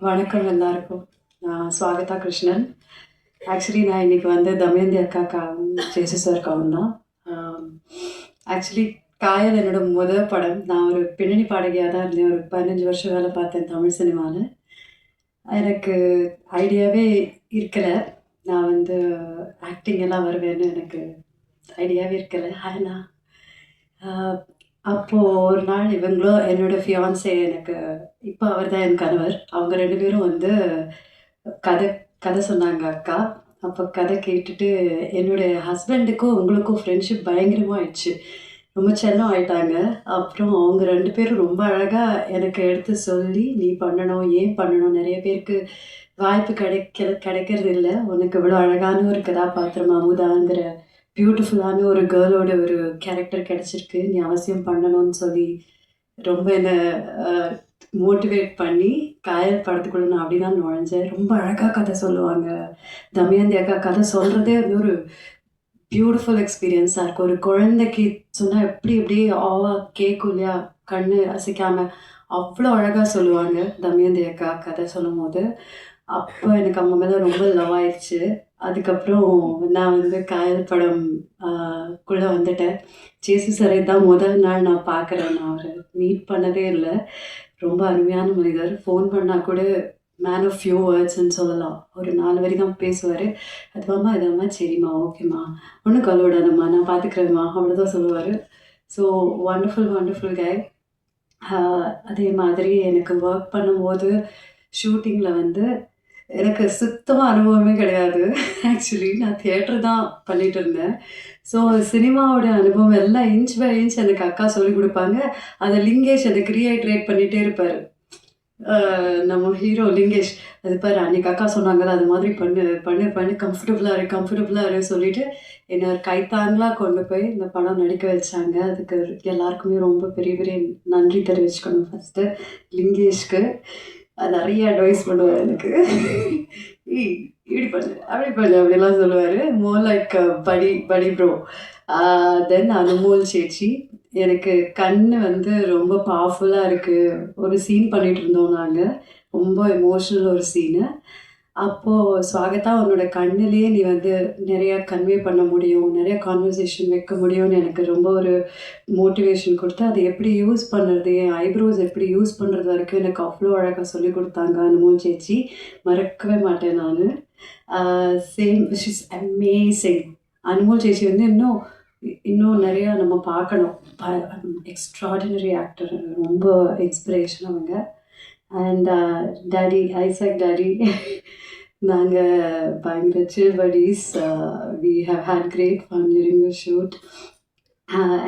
வணக்கம் எல்லாருக்கும். நான் ஸ்வாகதா கிருஷ்ணன். ஆக்சுவலி நான் இன்னைக்கு வந்து தமயந்தி அக்காக்காவும், ஜேசு சார்க்காவும் தான். ஆக்சுவலி காயல் என்னோட முதல் படம். நான் ஒரு பின்னணி பாடகியாக தான் இருந்தேன். ஒரு 15 வருஷம் வேலை பார்த்தேன் தமிழ் சினிமாவில். எனக்கு ஐடியாவே இருக்கல. நான் வந்து ஆக்டிங் எல்லாம் வருவேன்னு எனக்கு ஐடியாவே இருக்கல. ஆனால் அப்போது ஒரு நாள் இவங்களும் என்னோட ஃபியான்ஸே எனக்கு இப்போ அவர் தான் என் கணவர். அவங்க 2 பேரும் வந்து கதை கதை சொன்னாங்க அக்கா. அப்போ கதை கேட்டுட்டு என்னுடைய ஹஸ்பண்டுக்கும் உங்களுக்கும் ஃப்ரெண்ட்ஷிப் பயங்கரமாக ஆயிடுச்சு. ரொம்ப செல்லம் ஆயிட்டாங்க. அப்புறம் அவங்க 2 பேரும் ரொம்ப அழகாக எனக்கு எடுத்து சொல்லி, நீ பண்ணணும், ஏன் பண்ணணும், நிறைய பேருக்கு வாய்ப்பு கிடைக்கிறது இல்லை. உனக்கு இவ்வளோ அழகான ஒரு கதாபாத்திரம் அமுதாங்கிற பியூட்டிஃபுல்லான ஒரு கேர்ளோட ஒரு கேரக்டர் கிடச்சிருக்கு, நீ அவசியம் பண்ணணும்னு சொல்லி ரொம்ப என்னை மோட்டிவேட் பண்ணி காயல் படத்துக்குள்ள நான் அப்படி தான் நுழைஞ்சேன். ரொம்ப அழகாக கதை சொல்லுவாங்க. தமயந்தி அக்கா கதை சொல்கிறதே வந்து ஒரு பியூட்டிஃபுல் எக்ஸ்பீரியன்ஸாக இருக்கும். ஒரு குழந்தைக்கு சொன்னால் எப்படி எப்படியே ஆவா கேட்கும் இல்லையா, கண்ணு அசைக்காமல் அவ்வளோ அழகாக சொல்லுவாங்க தமயந்தி அக்கா கதை சொல்லும் போது. அப்போ எனக்கு அவங்க மேலே ரொம்ப லவ் ஆயிடுச்சு. அதுக்கப்புறம் நான் வந்து காயல் படம் குள்ளே வந்துட்டேன். ஜேசு சாரை தான் முதல் நாள் நான் பார்க்குறேன். நான் அவரை மீட் பண்ணதே இல்லை. ரொம்ப அருமையான மனிதர். ஃபோன் பண்ணால் கூட மேன் ஆஃப் ஃபியூ வேர்ட்ஸ்ன்னு சொல்லலாம். ஒரு 4 வரி தான் பேசுவார். அதுவாம்மா இதாம்மா, சரிம்மா, ஓகேம்மா, ஒன்றும் கவலைப்படாதம்மா, நான் பார்த்துக்கிறேம்மா, அவ்வளோதான் சொல்லுவார். ஸோ வண்டர்ஃபுல் வண்டர்ஃபுல் கை. அதே மாதிரி எனக்கு ஒர்க் பண்ணும்போது ஷூட்டிங்கில் வந்து எனக்கு சுத்தமாக அனுபவமே கிடையாது. ஆக்சுவலி நான் தியேட்டர் தான் பண்ணிகிட்டு இருந்தேன். ஸோ சினிமாவோட அனுபவம் எல்லாம் இன்ச் பை இன்ச் எனக்கு அக்கா சொல்லிக் கொடுப்பாங்க. அதை லிங்கேஷ் எனக்கு ரீஹைட்ரேட் பண்ணிகிட்டே இருப்பார். நம்ம ஹீரோ லிங்கேஷ், அது பாரு அன்னைக்கு அக்கா சொன்னாங்கல்ல, அது மாதிரி பண்ணு பண்ணு பண்ணு, கம்ஃபர்டபுளாக இரு சொல்லிட்டு என்னை ஒரு கைத்தாங்களாக கொண்டு போய் இந்த படம் நடிக்க வச்சாங்க. அதுக்கு எல்லாருக்குமே ரொம்ப பெரிய பெரிய நன்றி தெரிவிச்சுக்கணும். ஃபஸ்ட்டு லிங்கேஷ்க்கு நிறைய அட்வைஸ் பண்ணுவார் எனக்கு. இப்படி பண்ணு, அப்படி பண்ணு, அப்படிலாம் சொல்லுவார். மோர் லைக் படி ப்ரோ. தென் அனுமோல் சேச்சி, எனக்கு கண் வந்து ரொம்ப பவர்ஃபுல்லாக இருக்குது. ஒரு சீன் பண்ணிகிட்டு இருந்தோம் நாங்கள், ரொம்ப எமோஷ்னல் ஒரு சீனு. அப்போது ஸ்வாகதா, உன்னோட கண்ணிலே நீ வந்து நிறையா கன்வே பண்ண முடியும், நிறைய கான்வர்சேஷன் வைக்க முடியும்னு எனக்கு ரொம்ப ஒரு மோட்டிவேஷன் கொடுத்து, அதை எப்படி யூஸ் பண்ணுறது, என் ஐப்ரோஸ் எப்படி யூஸ் பண்ணுறது வரைக்கும் எனக்கு அவ்வளோ அழகாக சொல்லி கொடுத்தாங்க அனுமோல் சேச்சி. மறக்கவே மாட்டேன் நான். Same wish is amazing. Anumol சேச்சி வந்து இன்னும் நிறையா நம்ம பார்க்கணும். எக்ஸ்ட்ராடினரி ஆக்டர், ரொம்ப இன்ஸ்பிரேஷன் அவங்க. அண்ட் டாடி, ஐசக் டாடி, நாங்கள் பயங்கர chill buddies. We have had great fun during the shoot.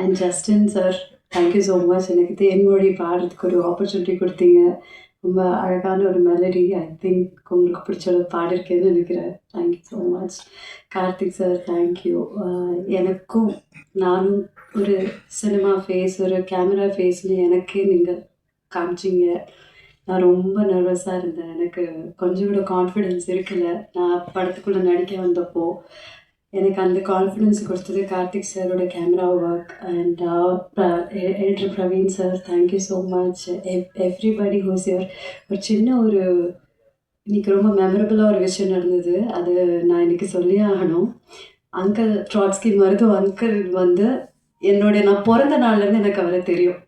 And Justin sir, thank you so much. எனக்கு தேன்மொழி பாடுறதுக்கு ஒரு ஆப்பர்ச்சுனிட்டி கொடுத்தீங்க. ரொம்ப அழகான ஒரு மெலடி. ஐ திங்க் உங்களுக்கு பிடிச்ச பாடிருக்கேன்னு நினைக்கிறேன். Thank you so much. Karthik sir, thank you. எனக்கும் நானும் ஒரு சினிமா ஃபேஸ், ஒரு கேமரா ஃபேஸ்னு எனக்கே நீங்கள் காமிச்சிங்க. நான் ரொம்ப நர்வஸாக இருந்தேன். எனக்கு கொஞ்சம் கூட கான்ஃபிடென்ஸ் இருக்கலை. நான் படத்துக்குள்ளே நடிக்க வந்தப்போ எனக்கு அந்த கான்ஃபிடென்ஸ் கொடுத்தது கார்த்திக் சாரோட camera work. And editor Praveen sir, thank you so much. Everybody whose your. ஒரு சின்ன ஒரு இன்றைக்கி ரொம்ப மெமரபுளாக ஒரு விஷயம் நடந்தது. அது நான் இன்றைக்கி சொல்லியே ஆகணும். அங்கிள் ட்ராட்ஸ்கி மருது அங்கிள் வந்து நான் பிறந்த நாள்லேருந்து எனக்கு அவரை தெரியும்.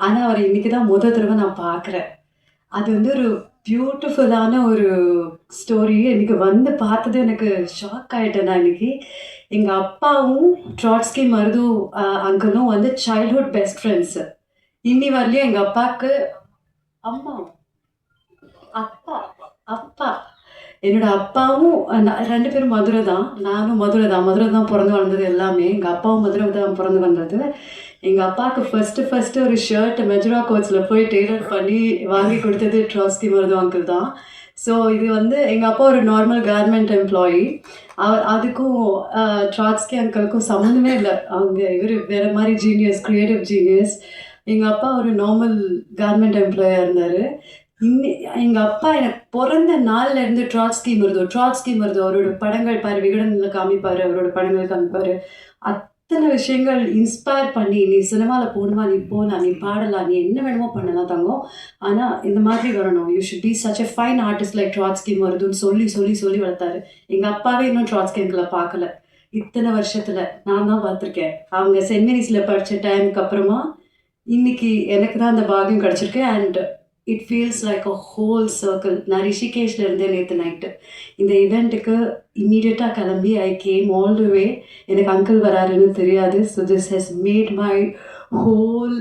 ஆனால் அவரை இன்றைக்கி தான் தடவை நான் பார்க்குறேன். அது வந்து ஒரு பியூட்டிஃபுல்லான ஒரு ஸ்டோரி. எனக்கு வந்து பார்த்தது எனக்கு ஷாக் ஆகிட்டேன். நான் இன்றைக்கி எங்கள் அப்பாவும் ட்ராட்ஸ்கி மருது அங்கிளும் வந்து சைல்ட்ஹுட் பெஸ்ட் ஃப்ரெண்ட்ஸு. இன்னி வரலையும் எங்கள் அப்பாவுக்கு அம்மா அப்பா அப்பா என்னோட அப்பாவும் 2 பேரும் மதுரை தான். நானும் மதுரை தான் பிறந்து வளர்ந்தது எல்லாமே. எங்கள் அப்பாவும் மதுரை தான் பிறந்து வந்தது. எங்கள் அப்பாவுக்கு ஃபஸ்ட்டு ஒரு ஷர்ட் மெஜ்ரா கோட்ஸில் போய் டெய்லர் பண்ணி வாங்கி கொடுத்தது ட்ராட்ஸ்கி மருது அங்கிள் தான். ஸோ இது வந்து எங்கள் அப்பா ஒரு நார்மல் கார்மெண்ட் எம்ப்ளாயி. அதுக்கும் ட்ராட்ஸ்கி அங்கிளுக்கும் சம்மந்தமே இல்லை. இவர் வேறு மாதிரி ஜீனியஸ், க்ரியேட்டிவ் ஜீனியஸ். எங்கள் அப்பா ஒரு நார்மல் கார்மெண்ட் எம்ப்ளாயாக இருந்தார். எங்கள் அப்பா எனக்கு பிறந்த நாள்லேருந்து ட்ராட்ஸ்கி மருது அவரோட படங்கள் பாரு, விகடனில் காமிப்பார், அவரோட படங்கள் காமிப்பார். இத்தனை விஷயங்கள் இன்ஸ்பயர் பண்ணி, நீ சினிமாவில் போகணுமா, நீ போகலாம், நீ பாடலாம், நீ என்ன வேணுமோ பண்ணலாம் தங்கம். ஆனால் இந்த மாதிரி வரணும், you should be such a fine artist like Trotsky வருதுன்னு சொல்லி சொல்லி சொல்லி வளர்த்தாரு. எங்கள் அப்பாவே இன்னும் ட்ராட்ஸ்கிங்களை பார்க்கல. இத்தனை வருஷத்தில் நான் தான் பார்த்துருக்கேன். அவங்க சென்ட் மேரிஸில் படித்த டைமுக்கு அப்புறமா இன்னைக்கு எனக்கு தான் அந்த பாகியம் கிடச்சிருக்கு. And it feels like a whole circle. நான் ரிஷிகேஷில் இருந்தேன் நேற்று நைட்டு. இந்த இவெண்ட்டுக்கு இம்மீடியட்டாக கிளம்பி ஐ கேம் ஆல் த வே. எனக்கு அங்கிள் வராருன்னு தெரியாது. So this has made my whole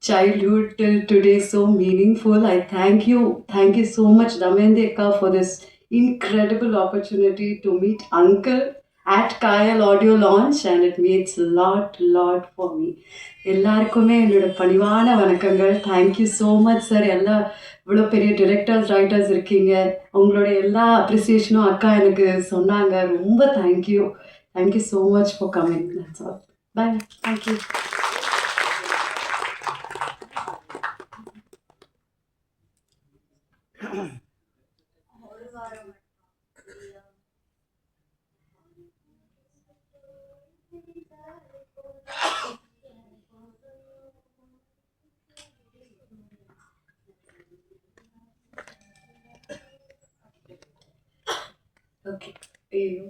childhood till today so meaningful. I thank you so much Damayanti Akka for this incredible opportunity to meet uncle at Kayal audio launch, and it means lot for me. எல்லாருக்குமே என்னோட பணிவான வணக்கங்கள். Thank you so much sir. எல்லா இவ்வளோ பெரிய directors writers இருக்கீங்க, உங்களோட எல்லா அப்ரிசியேஷனும் அக்கா எனக்கு சொன்னாங்க. ரொம்ப thank you so much for coming. That's all. Bye. Thank you. Okay. ஐயோ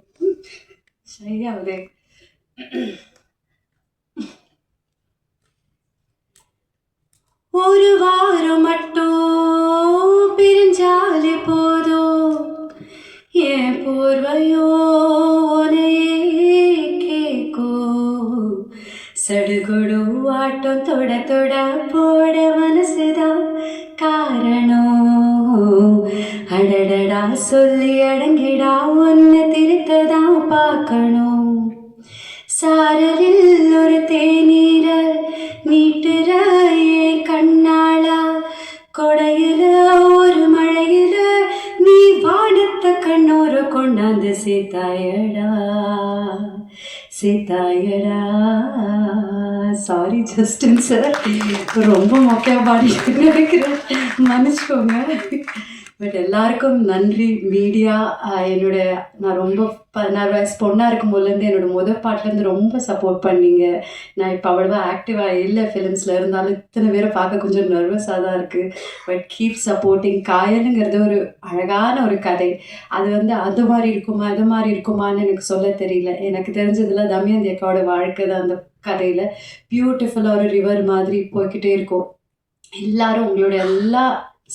சரியாகுதே. ஒரு வாரம் மட்டும் பிரிஞ்சாலே போதும், என் போர்வையோ கேக்கோ, சடுகுடு ஆட்டம் தொட தொட போட மனசுதான் காரணம். அடடடா சொல்லி அடங்கிடா, ஒன்ன திருத்ததான் பார்க்கணும். சாரலில் ஒரு தேநீர நீட்டுற என் கண்ணாளா, கொடையில ஒரு மழையில நீ வானத்த கண்ணோர கொண்டாந்து சேர்த்தாயடா. சாரி ஜஸ்டின் சார், ரொம்ப மொக்கையா பாடிட்டு நினைக்கிறேன், மன்னிச்சுக்கோங்க. பட் எல்லாருக்கும் நன்றி. மீடியா நான் ரொம்ப 16 வயசு பொண்ணாக இருக்கும் போதுலேருந்து என்னோட பாட்டிலேருந்து ரொம்ப சப்போர்ட் பண்ணீங்க. நான் இப்போ அவ்வளோவா ஆக்டிவாக இல்லை ஃபிலிம்ஸில், இருந்தாலும் இத்தனை பேரை பார்க்க கொஞ்சம் நர்வஸாக தான் இருக்குது. But keep supporting. காயலுங்கிறது ஒரு அழகான ஒரு கதை. அது அது மாதிரி இருக்குமா இது மாதிரி இருக்குமான்னு எனக்கு சொல்ல தெரியல. எனக்கு தெரிஞ்சதில் தமயந்தி அக்காவோட வாழ்க்கை தான் அந்த கதையில் பியூட்டிஃபுல்லாக ஒரு ரிவர் மாதிரி போய்கிட்டே இருக்கும். எல்லாரும் உங்களோட எல்லா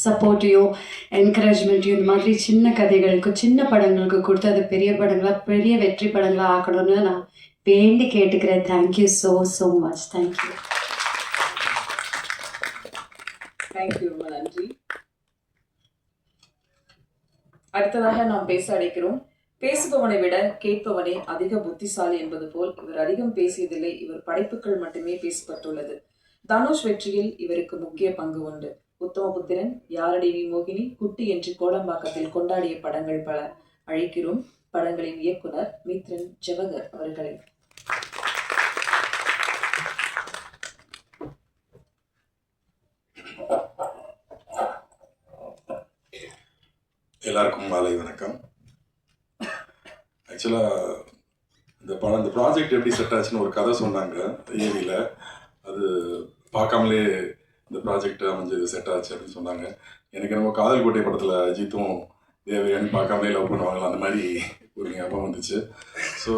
சப்போர்ட்டையும் என்கரேஜ்மெண்ட்டையும் இந்த மாதிரி சின்ன கதைகளுக்கு சின்ன படங்களுக்கு கொடுத்து அது பெரிய படங்களாக பெரிய வெற்றி படங்களாக ஆக்கணும்னு நான் வேண்டி கேட்டுக்கிறேன். Thank you so much. தேங்க்யூ. ரொம்ப நன்றி. அடுத்ததாக நாம் பேச அழைக்கிறோம். பேசுபவனை விட கேட்பவனே அதிக புத்திசாலி என்பது போல் இவர் அதிகம் பேசியதில்லை, இவர் படைப்புகள் மட்டுமே பேசப்பட்டுள்ளது. தனுஷ் வெற்றியில் இவருக்கு முக்கிய பங்கு உண்டு. உத்தமபுத்திரன், யாரடி நீ மோகினி, குட்டி என்று கோடம்பாக்கத்தில் கொண்டாடிய படங்கள் பல. அழைக்கிறோம் படங்களின் இயக்குனர் மித்ரன் ஜவஹர் அவர்களை. எல்லாருக்கும் மாலை வணக்கம். ஆக்சுவலாக இந்த ப்ராஜெக்ட் எப்படி செட் ஆச்சுன்னு ஒரு கதை சொன்னாங்க ஏவியில். அது பார்க்காமலே இந்த ப்ராஜெக்ட் அமைஞ்சது செட் ஆச்சு அப்படின்னு சொன்னாங்க. எனக்கு நம்ம காதல் கோட்டை படத்தில் அஜித்தும் தேவயானி பார்க்காமலே லவ் பண்ணுவாங்களா, அந்த மாதிரி ஒரு ஞாபகம் வந்துச்சு. ஸோ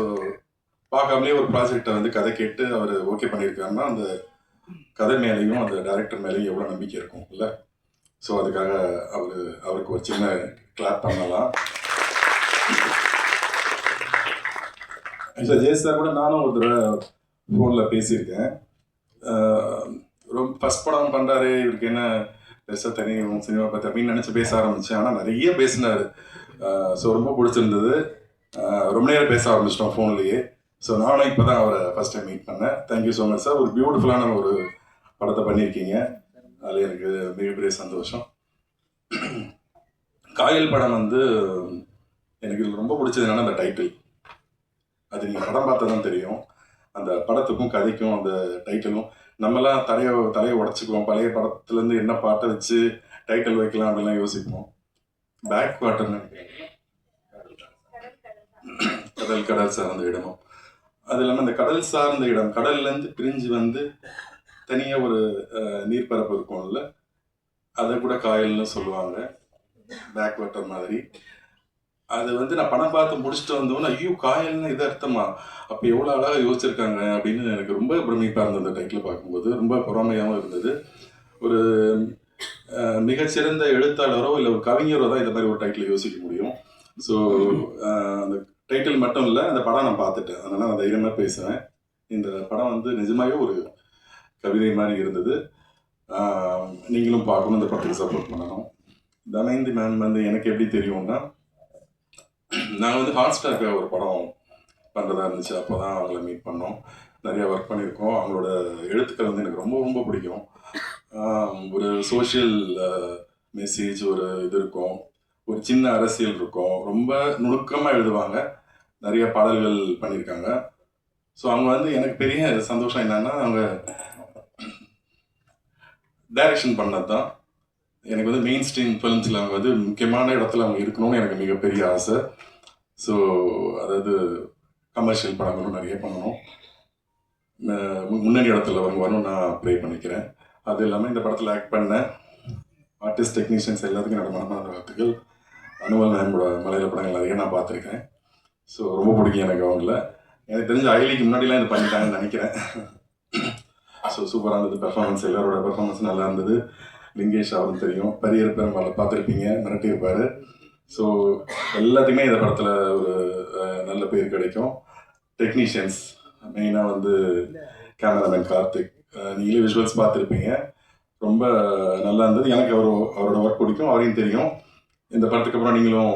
பார்க்காமலே ஒரு ப்ராஜெக்டை கதை கேட்டு அவர் ஓகே பண்ணியிருக்காருன்னா அந்த கதை மேலேயும் அந்த டைரக்டர் மேலேயும் எவ்வளோ நம்பிக்கை இருக்கும் இல்லை? ஸோ அதுக்காக அவருக்கு ஒரு சின்ன கிளாப் பண்ணலாம். ஆக்சுவலாக ஜெயஸ் சார் கூட நானும் ஒரு தடவை ஃபோனில் பேசியிருக்கேன். ரொம்ப ஃபஸ்ட் படம் பண்ணுறாரு, இவருக்கு என்ன பெருசாக தெரியும் சினிமா பற்றி அப்படின்னு நினச்சி பேச ஆரம்பித்தேன். ஆனால் நிறைய பேசினார். ஸோ ரொம்ப பிடிச்சிருந்தது. ரொம்ப நேரம் பேச ஆரம்பிச்சிட்டோம் ஃபோன்லேயே. ஸோ நானும் இப்போ தான் அவரை ஃபஸ்ட் டைம் மீட் பண்ணேன். Thank you so much sir. ஒரு பியூட்டிஃபுல்லான ஒரு படத்தை பண்ணியிருக்கீங்க. அதில் எனக்கு மிகப்பெரிய சந்தோஷம். காயல் படம் எனக்கு ரொம்ப பிடிச்சது என்னன்னா அந்த டைட்டில். அது நீங்கள் படம் பார்த்தா தான் தெரியும். அந்த படத்துக்கும் கதைக்கும் அந்த டைட்டிலும் நம்மலாம் தலையை உடச்சிக்குவோம். பழைய படத்துலேருந்து என்ன பாட்டை வச்சு டைட்டில் வைக்கலாம் அப்படிலாம் யோசிப்போம். பேக் வாட்டர்னு கடல் சார் அந்த இடமும் அது இல்லாமல் இந்த கடல் சார்ந்த இடம், கடல்லேருந்து பிரிஞ்சு வந்து தனியாக ஒரு நீர்ப்பரப்பு இருக்கும்ல, அதை கூட காயல்னு சொல்லுவாங்க, பேக் வாட்டர் மாதிரி. அது வந்து நான் படம் பார்த்து முடிச்சுட்டு வந்தோன்னா, ஐயோ காயல்னு இது அர்த்தமா, அப்போ எவ்வளோ அழகாக யோசிச்சிருக்காங்க அப்படின்னு எனக்கு ரொம்ப பிரமிப்பாக இருந்தது. அந்த டைட்டில் பார்க்கும்போது ரொம்ப பொறாமையாகவும் இருந்தது. ஒரு மிகச்சிறந்த எழுத்தாளரோ இல்லை ஒரு கவிஞரோ தான் இந்த மாதிரி ஒரு டைட்டில் யோசிக்க முடியும். ஸோ அந்த டைட்டில் மட்டும் இல்லை, அந்த படம் நான் பார்த்துட்டேன், அதனால் நான் தைரியமாக பேசுவேன். இந்த படம் வந்து நிஜமாகவே ஒரு கவிதை மாதிரி இருந்தது. நீங்களும் பார்க்கணும், இந்த படத்துக்கு சப்போர்ட் பண்ணணும். தமயந்தி மேம் வந்து எனக்கு எப்படி தெரியும்னா, நாங்கள் வந்து ஹாட்ஸ்டார்க்கு ஒரு படம் பண்ணுறதா இருந்துச்சு, அப்போ தான் அவங்கள மீட் பண்ணோம். நிறையா ஒர்க் பண்ணியிருக்கோம். அவங்களோட எழுத்துக்கள் வந்து எனக்கு ரொம்ப ரொம்ப பிடிக்கும். ஒரு சோஷியல் மெசேஜ் ஒரு இது இருக்கும், ஒரு சின்ன அரசியல் இருக்கும், ரொம்ப நுணுக்கமாக எழுதுவாங்க, நிறைய பாடல்கள் பண்ணியிருக்காங்க. ஸோ அவங்க வந்து எனக்கு பெரிய சந்தோஷம் என்னன்னா, அவங்க டைரக்ஷன் பண்ணது தான். எனக்கு வந்து மெயின் ஸ்ட்ரீம் ஃபிலிம்ஸில் அவங்க வந்து முக்கியமான இடத்துல அவங்க இருக்கணும்னு எனக்கு மிகப்பெரிய ஆசை. ஸோ அதாவது கமர்ஷியல் படங்களும் நிறைய பண்ணணும், முன்னணி இடத்துல அவங்க வரணும் நான் ப்ரே பண்ணிக்கிறேன். அது இல்லாமல் இந்த படத்தில் ஆக்ட் பண்ண ஆர்டிஸ்ட், டெக்னீஷியன்ஸ் எல்லாத்துக்கும் என்னோட மனமார்ந்த வாழ்த்துக்கள். அனுமல் மேமோட மலையாள படங்கள் நிறைய நான் பார்த்துருக்கேன். ஸோ ரொம்ப பிடிக்கும் எனக்கு அவங்கள. எனக்கு தெரிஞ்ச அயலிக்கு முன்னாடிலாம் இது பண்ணிட்டாங்கன்னு நினைக்கிறேன். ஸோ சூப்பராக இருந்தது பெர்ஃபார்மன்ஸ், எல்லாரோட பெர்ஃபார்மன்ஸும் நல்லா இருந்தது. லிங்கேஷ் அவரும் தெரியும், பரியர் பெரும்பால பார்த்துருப்பீங்க, மிரட்டியிருப்பார். ஸோ எல்லாத்துக்குமே இந்த படத்தில் ஒரு நல்ல பேர் கிடைக்கும். டெக்னீஷியன்ஸ் மெயினாக வந்து கேமராமேன் கார்த்திக், நீங்களே விஷுவல்ஸ் பார்த்துருப்பீங்க, ரொம்ப நல்லா இருந்தது. எனக்கு அவரோட ஒர்க் பிடிக்கும், அவரையும் தெரியும். இந்த படத்துக்கு அப்புறம் நீங்களும்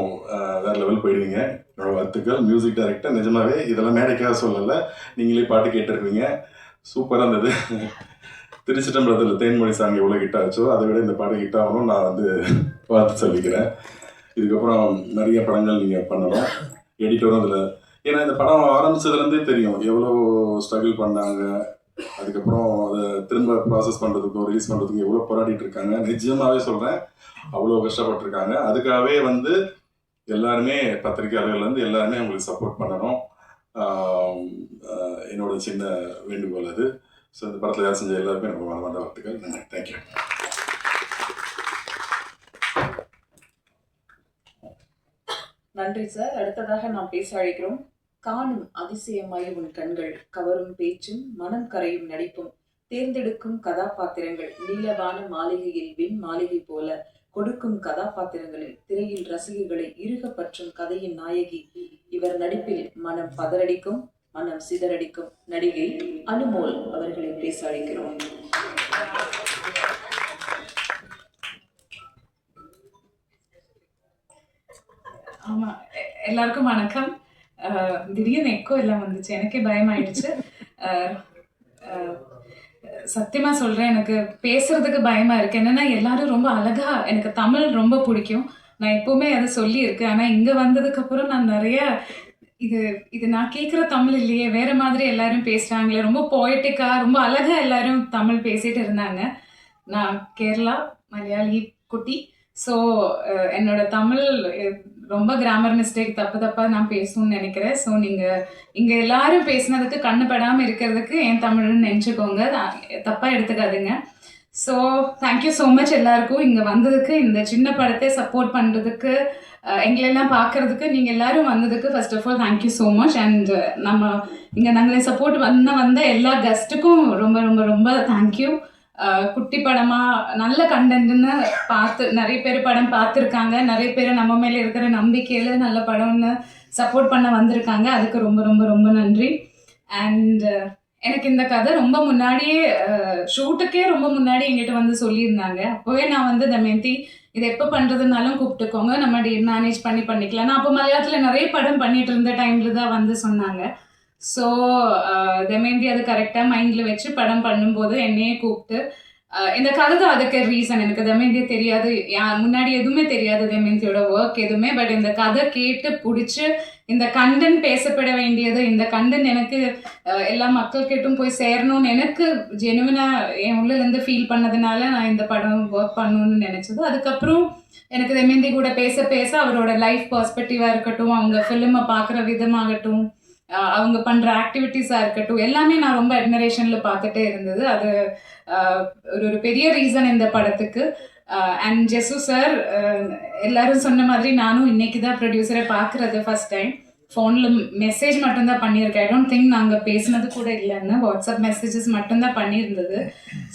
வேறு லெவல் போயிடுவீங்க, என்னோட வாழ்த்துக்கள். மியூசிக் டைரக்டர் நிஜமாவே இதெல்லாம் மேடைக்காக சொல்லலை, நீங்களே பாட்டு கேட்டிருப்பீங்க, சூப்பராக இருந்தது. திருச்சிட்டம்பலத்தில் தேன்மொழி சாங் எவ்வளோ ஹிட் ஆச்சோ அதை விட இந்த பாட்டு ஹிட் ஆகணும் நான் வந்து பார்த்து சொல்லிக்கிறேன். இதுக்கப்புறம் நிறைய படங்கள் நீங்கள் பண்ணணும், எடிட்டரும் அதில். ஏன்னா இந்த படம் ஆரம்பித்ததுலேருந்தே தெரியும் எவ்வளோ ஸ்ட்ரகிள் பண்ணாங்க, அதுக்கப்புறம் அதை திரும்ப ப்ராசஸ் பண்ணுறதுக்கும் ரிலீஸ் பண்ணுறதுக்கும் எவ்வளோ போராடிட்டு இருக்காங்க. நிஜமாகவே சொல்கிறேன், அவ்வளோ கஷ்டப்பட்டுருக்காங்க. அதுக்காகவே வந்து எல்லாருமே, பத்திரிகையாளர்கள்லேருந்து எல்லாருமே அவங்களுக்கு சப்போர்ட் பண்ணணும், என்னோட சின்ன வேண்டுகோள் அது. ஸோ இந்த படத்தில் யார் செஞ்ச எல்லாருமே எனக்கு மனமார்ந்த வாழ்த்துக்கள். நன்றி, தேங்க்யூ. நன்றி சார். அடுத்ததாக நாம் பேச அழைக்கிறோம். காணும் அதிசயமாய் உன் கண்கள், கவரும் பேச்சும், மனம் கரையும் நடிப்பும், தேர்ந்தெடுக்கும் கதாபாத்திரங்கள், நீலவான மாளிகையில் விண் மாளிகை போல கொடுக்கும் கதாபாத்திரங்களில் திரையில் ரசிகர்களை இறுக பற்றும் கதையின் நாயகி. இவர் நடிப்பில் மனம் பதறடிக்கும், மனம் சிதறடிக்கும் நடிகை அனுமோல் அவர்களை பேச அழைக்கிறோம். ஆமா, எல்லாருக்கும் வணக்கம். திடீர்னு எக்கோ எல்லாம் வந்துச்சு, எனக்கே பயமாயிடுச்சு. சத்தியமா சொல்றேன், எனக்கு பேசுறதுக்கு பயமா இருக்கு. என்னன்னா எல்லாரும் ரொம்ப அழகா, எனக்கு தமிழ் ரொம்ப பிடிக்கும், நான் எப்பவுமே அதை சொல்லியிருக்கேன். ஆனா இங்க வந்ததுக்கு அப்புறம் நான் நிறைய இது நான் கேட்குற தமிழ் இல்லையே, வேற மாதிரி எல்லாரும் பேசுறாங்களே, ரொம்ப போய்ட்டிக்கா ரொம்ப அழகா எல்லாரும் தமிழ் பேசிட்டு இருந்தாங்க. நான் கேரளா மலையாளி குட்டி. ஸோ என்னோட தமிழ் ரொம்ப கிராமர் மிஸ்டேக் தப்பா நான் பேசணும்னு நினைக்கிறேன். ஸோ நீங்கள் இங்கே எல்லாரும் பேசினதுக்கு கண்ணுப்படாமல் இருக்கிறதுக்கு என் தமிழ்னு நினச்சிக்கோங்க, தப்பாக எடுத்துக்காதுங்க. ஸோ தேங்க்யூ ஸோ மச் எல்லாருக்கும் இங்கே வந்ததுக்கு, இந்த சின்ன படத்தை சப்போர்ட் பண்ணுறதுக்கு, எங்களெல்லாம் பார்க்குறதுக்கு நீங்கள் எல்லாரும் வந்ததுக்கு first of all thank you so much. And நம்ம இங்கே நாங்களே சப்போர்ட் வந்த எல்லா கெஸ்ட்டுக்கும் ரொம்ப ரொம்ப ரொம்ப தேங்க்யூ. குட்டி படமாக நல்ல கண்டென்ட்னு பார்த்து நிறைய பேர் படம் பார்த்துருக்காங்க, நிறைய பேர் நம்ம மேலே இருக்கிற நம்பிக்கையில் நல்ல படம்னு சப்போர்ட் பண்ண வந்திருக்காங்க, அதுக்கு ரொம்ப ரொம்ப ரொம்ப நன்றி. அண்ட் எனக்கு இந்த கதை ரொம்ப முன்னாடியே, ஷூட்டுக்கே ரொம்ப முன்னாடி எங்கிட்ட வந்து சொல்லியிருந்தாங்க. அப்போவே நான் வந்து தமயந்தி இதை எப்போ பண்ணுறதுனாலும் கூப்பிட்டுக்கோங்க, நம்ம மேனேஜ் பண்ணிக்கலாம். நான் அப்போ மலையாளத்தில் நிறைய படம் பண்ணிட்டு இருந்த டைமில் தான் வந்து சொன்னாங்க. ஸோ தமயந்தி அது கரெக்டாக மைண்டில் வச்சு படம் பண்ணும்போது என்னையே கூப்பிட்டு, இந்த கதை தான் அதுக்கு ரீசன். எனக்கு தமயந்தியை தெரியாது, முன்னாடி எதுவுமே தெரியாது தமயந்தியோட ஒர்க் எதுவுமே. பட் இந்த கதை கேட்டு பிடிச்சி, இந்த கண்டென்ட் பேசப்பட வேண்டியது, இந்த கண்டென்ட் எனக்கு எல்லா மக்கள்கிட்டும் போய் சேரணும்னு எனக்கு ஜெனுவினாக என் உள்ளேருந்து ஃபீல் பண்ணதுனால நான் இந்த படம் ஒர்க் பண்ணணும்னு நினச்சது. அதுக்கப்புறம் எனக்கு தமயந்தி கூட பேச அவரோட லைஃப் பர்ஸ்பெக்டிவாக இருக்கட்டும், அவங்க ஃபிலிமை பார்க்குற விதமாகட்டும், அவங்க பண்ணுற ஆக்டிவிட்டீஸாக இருக்கட்டும் எல்லாமே நான் ரொம்ப அட்மிரேஷனில் பார்த்துட்டே இருந்தது. அது ஒரு பெரிய ரீசன் இந்த படத்துக்கு. அண்ட் ஜெசு சார், எல்லாரும் சொன்ன மாதிரி நானும் இன்னைக்கு தான் ப்ரொடியூசரை பார்க்குறது ஃபர்ஸ்ட் டைம். ஃபோனில் மெசேஜ் மட்டும்தான் பண்ணியிருக்கேன். ஐ டோன்ட் திங்க் நாங்கள் பேசினது கூட இல்லைன்னு, வாட்ஸ்அப் மெசேஜஸ் மட்டும்தான் பண்ணியிருந்தது.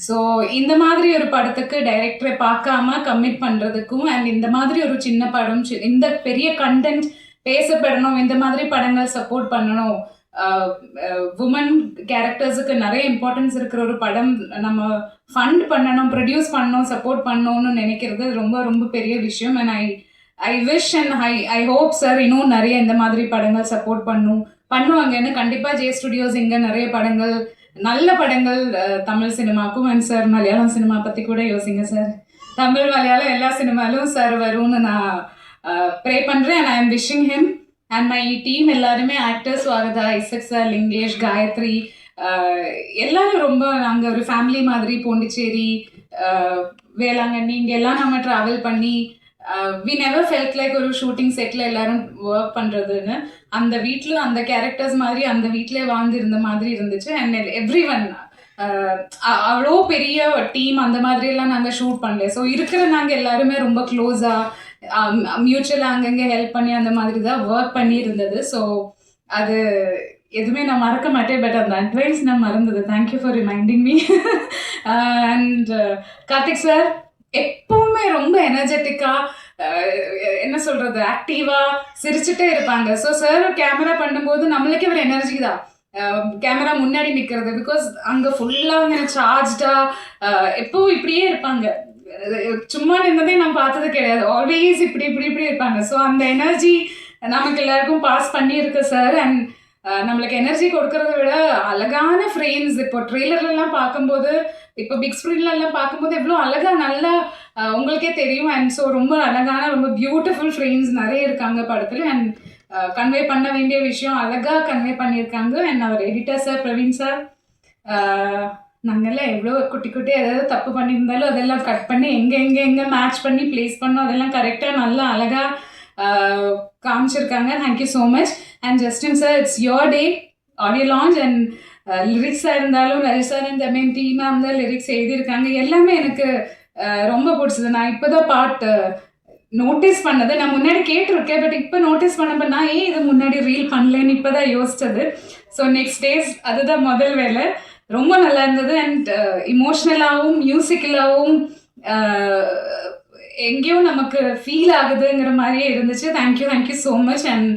ஸோ இந்த மாதிரி ஒரு படத்துக்கு டைரக்டரை பார்க்காம கமிட் பண்ணுறதுக்கும் அண்ட் இந்த மாதிரி ஒரு சின்ன படம், இந்த பெரிய கண்டென்ட் பேசப்படணும், இந்த மாதிரி படங்கள் சப்போர்ட் பண்ணணும், உமன் கேரக்டர்ஸுக்கு நிறைய இம்பார்ட்டன்ஸ் இருக்கிற ஒரு படம் நம்ம ஃபண்ட் பண்ணணும், ப்ரொடியூஸ் பண்ணணும், சப்போர்ட் பண்ணணும்னு நினைக்கிறது ரொம்ப ரொம்ப பெரிய விஷயம். And I wish and I hope sir இன்னும் நிறைய இந்த மாதிரி படங்கள் சப்போர்ட் பண்ணுவாங்கன்னு. கண்டிப்பாக ஜே ஸ்டுடியோஸ் இங்கே நிறைய படங்கள், நல்ல படங்கள் தமிழ் சினிமாக்கும், அண்ட் சார் மலையாளம் சினிமா பற்றி கூட யோசிங்க சார். தமிழ் மலையாளம் எல்லா சினிமாலும் சார் வரும்னு நான் ப்ரே பண்ணுறேன். And I am wishing him and my team எல்லாருமே, actors Swagatha, Isaac sir, Lingesh, Gayathri, எல்லாரும் ரொம்ப நாங்கள் ஒரு ஃபேமிலி மாதிரி. பாண்டிச்சேரி, வேளாங்கண்ணி இங்கே எல்லாம் நம்ம ட்ராவல் பண்ணி வி நெவர் ஃபெல்ட் லைக் ஒரு ஷூட்டிங் செட்டில் எல்லாரும் ஒர்க் பண்ணுறதுன்னு. அந்த வீட்டில் அந்த கேரக்டர்ஸ் மாதிரி அந்த வீட்டிலே வாழ்ந்துருந்த மாதிரி இருந்துச்சு. அண்ட் எவ்ரி ஒன் அவ்வளோ பெரிய டீம் அந்த மாதிரியெல்லாம் நாங்கள் ஷூட் பண்ணல. ஸோ இருக்கிற நாங்கள் எல்லாருமே ரொம்ப க்ளோஸாக மியூச்சுவலாக அங்கங்கே ஹெல்ப் பண்ணி அந்த மாதிரி தான் ஒர்க் பண்ணி இருந்தது. ஸோ அது எதுவுமே நான் மறக்க மாட்டேன். பட் அந்த அட்வைஸ் நான் மறந்தது. Thank you for reminding me. And Karthik sir எப்பவுமே ரொம்ப எனர்ஜெட்டிக்காக, என்ன சொல்கிறது, ஆக்டிவாக சிரிச்சுட்டே இருப்பாங்க. ஸோ சார் கேமரா பண்ணும்போது நம்மளுக்கே ஒரு எனர்ஜி தான் கேமரா முன்னாடி நிற்கிறது. பிகாஸ் அங்கே ஃபுல்லாக சார்ஜ்டாக எப்பவும் இப்படியே இருப்பாங்க. சும்மா நின்றதே நான் பார்த்தது கிடையாது. ஆல்வேஸ் இப்படி இப்படி இப்படி இருப்பாங்க. ஸோ அந்த எனர்ஜி நமக்கு எல்லாருக்கும் பாஸ் பண்ணியிருக்கு சார். அண்ட் நம்மளுக்கு எனர்ஜி கொடுக்கறத விட அழகான ஃப்ரேம்ஸ், இப்போ ட்ரெய்லர்லாம் பார்க்கும்போது, இப்போ பிக் ஸ்க்ரீன்லலாம் பார்க்கும்போது எவ்வளோ அழகாக நல்லா உங்களுக்கே தெரியும். அண்ட் ஸோ ரொம்ப அழகான ரொம்ப பியூட்டிஃபுல் ஃப்ரேம்ஸ் நிறைய இருக்காங்க படத்தில். அண்ட் கன்வே பண்ண வேண்டிய விஷயம் அழகாக கன்வே பண்ணியிருக்காங்க. அண்ட் அவர் எடிட்டர் சார், பிரவீன் சார், நாங்கள்லாம் எவ்வளோ குட்டி குட்டி ஏதாவது தப்பு பண்ணியிருந்தாலும் அதெல்லாம் கட் பண்ணி எங்கே மேட்ச் பண்ணி ப்ளேஸ் பண்ணோம், அதெல்லாம் கரெக்டாக நல்லா அழகாக காமிச்சிருக்காங்க. Thank you so much. And Justin sir, it's your day, audio launch. And லிரிக்ஸாக இருந்தாலும் ரஜி சார் அண்ட் தமேன் டீமாக இருந்தால் லிரிக்ஸ் எழுதியிருக்காங்க. எல்லாமே எனக்கு ரொம்ப பிடிச்சது. நான் இப்போ தான் பாட்டு நோட்டீஸ் பண்ணது. நான் முன்னாடி கேட்டிருக்கேன், பட் இப்போ நோட்டீஸ் பண்ணப்போ நான் இது முன்னாடி ரீல் பண்ணலன்னு இப்போ தான் யோசிச்சது. ஸோ நெக்ஸ்ட் டேஸ் அதுதான் முதல் வேலை. ரொம்ப நல்லா இருந்தது. அண்ட் இமோஷ்னலாகவும் மியூசிக்கலாகவும் எங்கேயோ நமக்கு ஃபீல் ஆகுதுங்கிற மாதிரியே இருந்துச்சு. Thank you so much. அண்ட்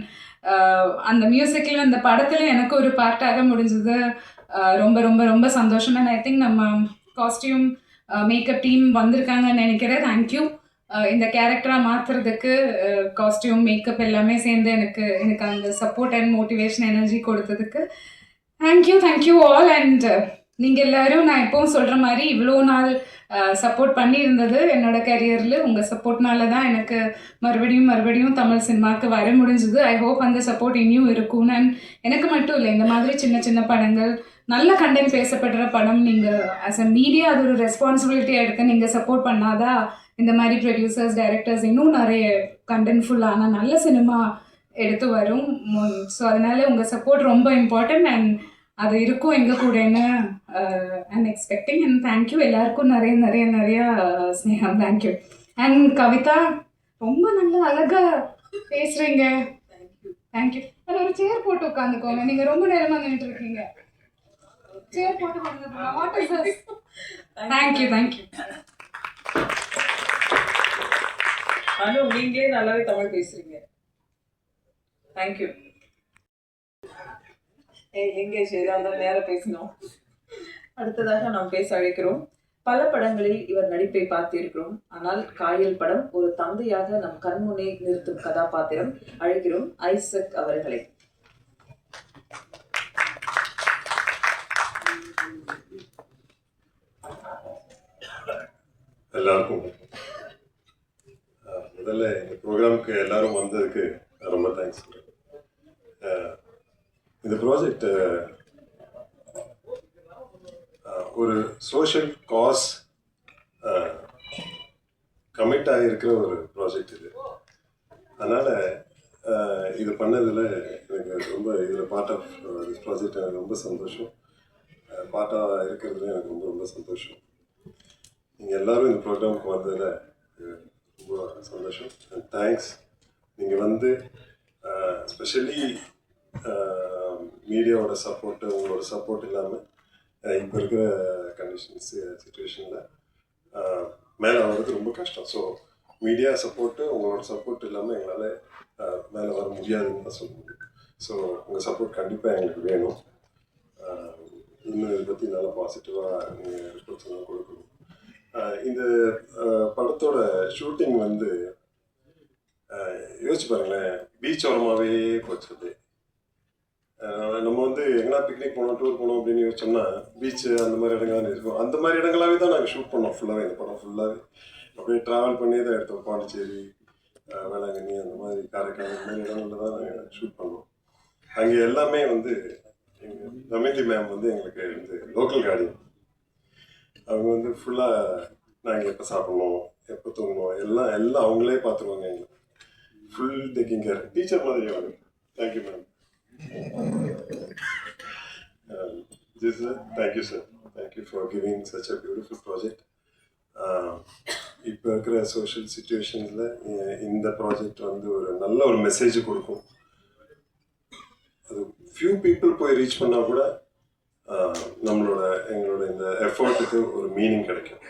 அந்த மியூசிக்கில் அந்த படத்தில் எனக்கு ஒரு பார்ட்டாக முடிஞ்சது. ரொம்ப ரொம்ப ரொம்ப சந்தோஷம். அண்ட் ஐ திங்க் நம்ம காஸ்டியூம் மேக்கப் டீம் வந்திருக்காங்கன்னு நினைக்கிறேன். தேங்க்யூ. இந்த கேரக்டராக மாற்றுறதுக்கு காஸ்டியூம் மேக்கப் எல்லாமே சேர்ந்து எனக்கு அந்த சப்போர்ட் அண்ட் மோட்டிவேஷன் எனர்ஜி கொடுத்ததுக்கு தேங்க்யூ ஆல். அண்ட் நீங்கள் எல்லோரும் நான் எப்பவும் சொல்கிற மாதிரி இவ்வளோ நாள் சப்போர்ட் பண்ணியிருந்தது என்னோட கரியரில் உங்கள் சப்போர்ட்னால தான் எனக்கு மறுபடியும் தமிழ் சினிமாவுக்கு வர முடிஞ்சுது. ஐ ஹோப் அந்த சப்போர்ட் இனியும் இருக்கும். அண்ட் எனக்கு மட்டும் இல்லை, இந்த மாதிரி சின்ன சின்ன படங்கள், நல்ல கண்டென்ட் பேசப்படுற படம், நீங்கள் ஆஸ் அ மீடியா அது ஒரு ரெஸ்பான்சிபிலிட்டியாக எடுத்து நீங்கள் சப்போர்ட் பண்ணாதான் இந்த மாதிரி ப்ரொடியூசர்ஸ், டைரக்டர்ஸ் இன்னும் நிறைய கண்டென்ட்ஃபுல்லான நல்ல சினிமா எடுத்து வரும். ஸோ அதனால் உங்கள் சப்போர்ட் ரொம்ப இம்பார்ட்டன்ட். அண்ட் அது இருக்கும் எங்கள் கூடன்னு ஐம் எக்ஸ்பெக்டிங். அண்ட் தேங்க்யூ எல்லாருக்கும் நிறைய ஸ்னேகம். தேங்க்யூ. அண்ட் கவிதா, ரொம்ப நல்லா அழகாக பேசுகிறீங்க. தேங்க்யூ. அதில் ஒரு சேர் போட்டு உட்காந்துக்கோங்க. நீங்கள் ரொம்ப நேரமாக நின்றுட்டு இருக்கீங்க. சேர் போட்டு கொடுங்க. What is this? தேங்க்யூ. ஆனால் நீங்களே நல்லாவே தமிழ் பேசுறீங்க. தேங்க்யூ. எங்கே செய்தால் நேரம் பேசினோம். அடுத்ததாக நாம் பேச அழைக்கிறோம். பல படங்களில் இவர் நடிப்பை பார்த்திருக்கிறோம். ஆனால் காயல் படம் ஒரு தந்தையாக நம் கண்முன்னே நிறுத்தும் கதாபாத்திரம். அழைக்கிறோம் ஐசக் அவர்களை. எல்லாருக்கும் முதல்ல இந்த ப்ரோக்ராமுக்கு எல்லாரும் வந்ததுக்கு ரொம்ப தேங்க்ஸ். இந்த ப்ராஜெக்ட் ஒரு சோஷியல் காஸ் கமிட் ஆகியிருக்கிற ஒரு ப்ராஜெக்ட் இது. அதனால் இது பண்ணதில் எனக்கு எனக்கு ரொம்ப இதில் பார்ட் ஆஃப் திஸ் ப்ராஜெக்ட் எனக்கு ரொம்ப சந்தோஷம். பார்ட்டாக இருக்கிறதுல எனக்கு ரொம்ப ரொம்ப சந்தோஷம். நீங்கள் எல்லோரும் இந்த ப்ரோக்ராமுக்கு வந்ததில் ரொம்ப சந்தோஷம் அண்ட் தேங்க்ஸ். நீங்கள் வந்து ஸ்பெஷலி மீடியாவோட சப்போர்ட்டு, உங்களோட சப்போர்ட் இல்லாமல் இப்போ இருக்கிற கண்டிஷன்ஸ் சுச்சுவேஷனில் மேலே வர்றது ரொம்ப கஷ்டம். ஸோ மீடியா சப்போர்ட்டு, உங்களோட சப்போர்ட் இல்லாமல் எங்களால் மேலே வர முடியாதுன்னு தான் சொல்ல முடியும். ஸோ உங்கள் சப்போர்ட் கண்டிப்பாக எங்களுக்கு வேணும். இன்னும் இதை பற்றி நல்லா பாசிட்டிவாக நீங்கள் ரிப்போர்ட்ஸ் எல்லாம் கொடுக்கணும். இந்த படத்தோட ஷூட்டிங் வந்து யோசிச்சு பாருங்களேன், பீச் ஓரமாகவே போச்சு. நம்ம வந்து எங்கன்னா பிக்னிக் போனோம், டூர் போனோம் அப்படின்னு யோசிச்சோம்னா பீச்சு அந்த மாதிரி இடங்கள்லாம் இருக்கும். அந்த மாதிரி இடங்களாகவே தான் நாங்கள் ஷூட் பண்ணோம். ஃபுல்லாகவே இந்த படம் ஃபுல்லாகவே அப்படியே ட்ராவல் பண்ணி தான் எடுத்தோம். பாண்டிச்சேரி, வேளாங்கண்ணி, அந்த மாதிரி காரைக்கால், அந்த மாதிரி இடங்களில் தான் நாங்கள் ஷூட் பண்ணோம். அங்கே எல்லாமே வந்து எங்கள் தமிழி மேம் வந்து எங்களுக்கு வந்து லோக்கல் கார்டியன். அவங்க வந்து ஃபுல்லாக நாங்கள் எப்போ சாப்பிட்ணும், எப்போ தூங்கணும், எல்லாம் அவங்களே பார்த்துருவாங்க. எங்களை ஃபுல் டேக்கிங் கேர், டீச்சர் மாதிரி அவங்க. Thank you ma'am. Thank you sir. Thank you for giving such a beautiful project. இப்போ இருக்கிற சோஷியல் சுச்சுவேஷன்ஸில் இந்த ப்ராஜெக்ட் வந்து ஒரு நல்ல ஒரு மெசேஜ் கொடுக்கும். அது ஃபியூ பீப்புள் போய் ரீச் பண்ணால் கூட எங்களோட இந்த எஃபர்ட்டுக்கு ஒரு மீனிங் கிடைக்கும்.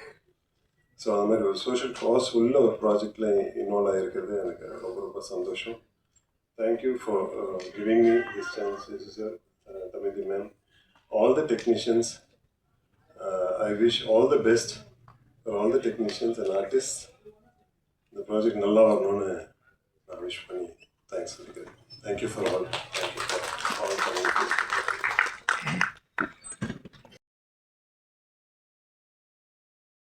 ஸோ அது மாதிரி ஒரு சோஷியல் காஸ் உள்ள ஒரு ப்ராஜெக்டில் இன்வால்வ் ஆகிருக்கிறது எனக்கு ரொம்ப ரொம்ப சந்தோஷம். Thank you for giving me this chance, sir, Tamidi ma'am, all the technicians. I wish all the best for all the technicians and artists. The project nalla varnonu I wish pani. Thanks for the. Thank you for all. Thank you for all coming.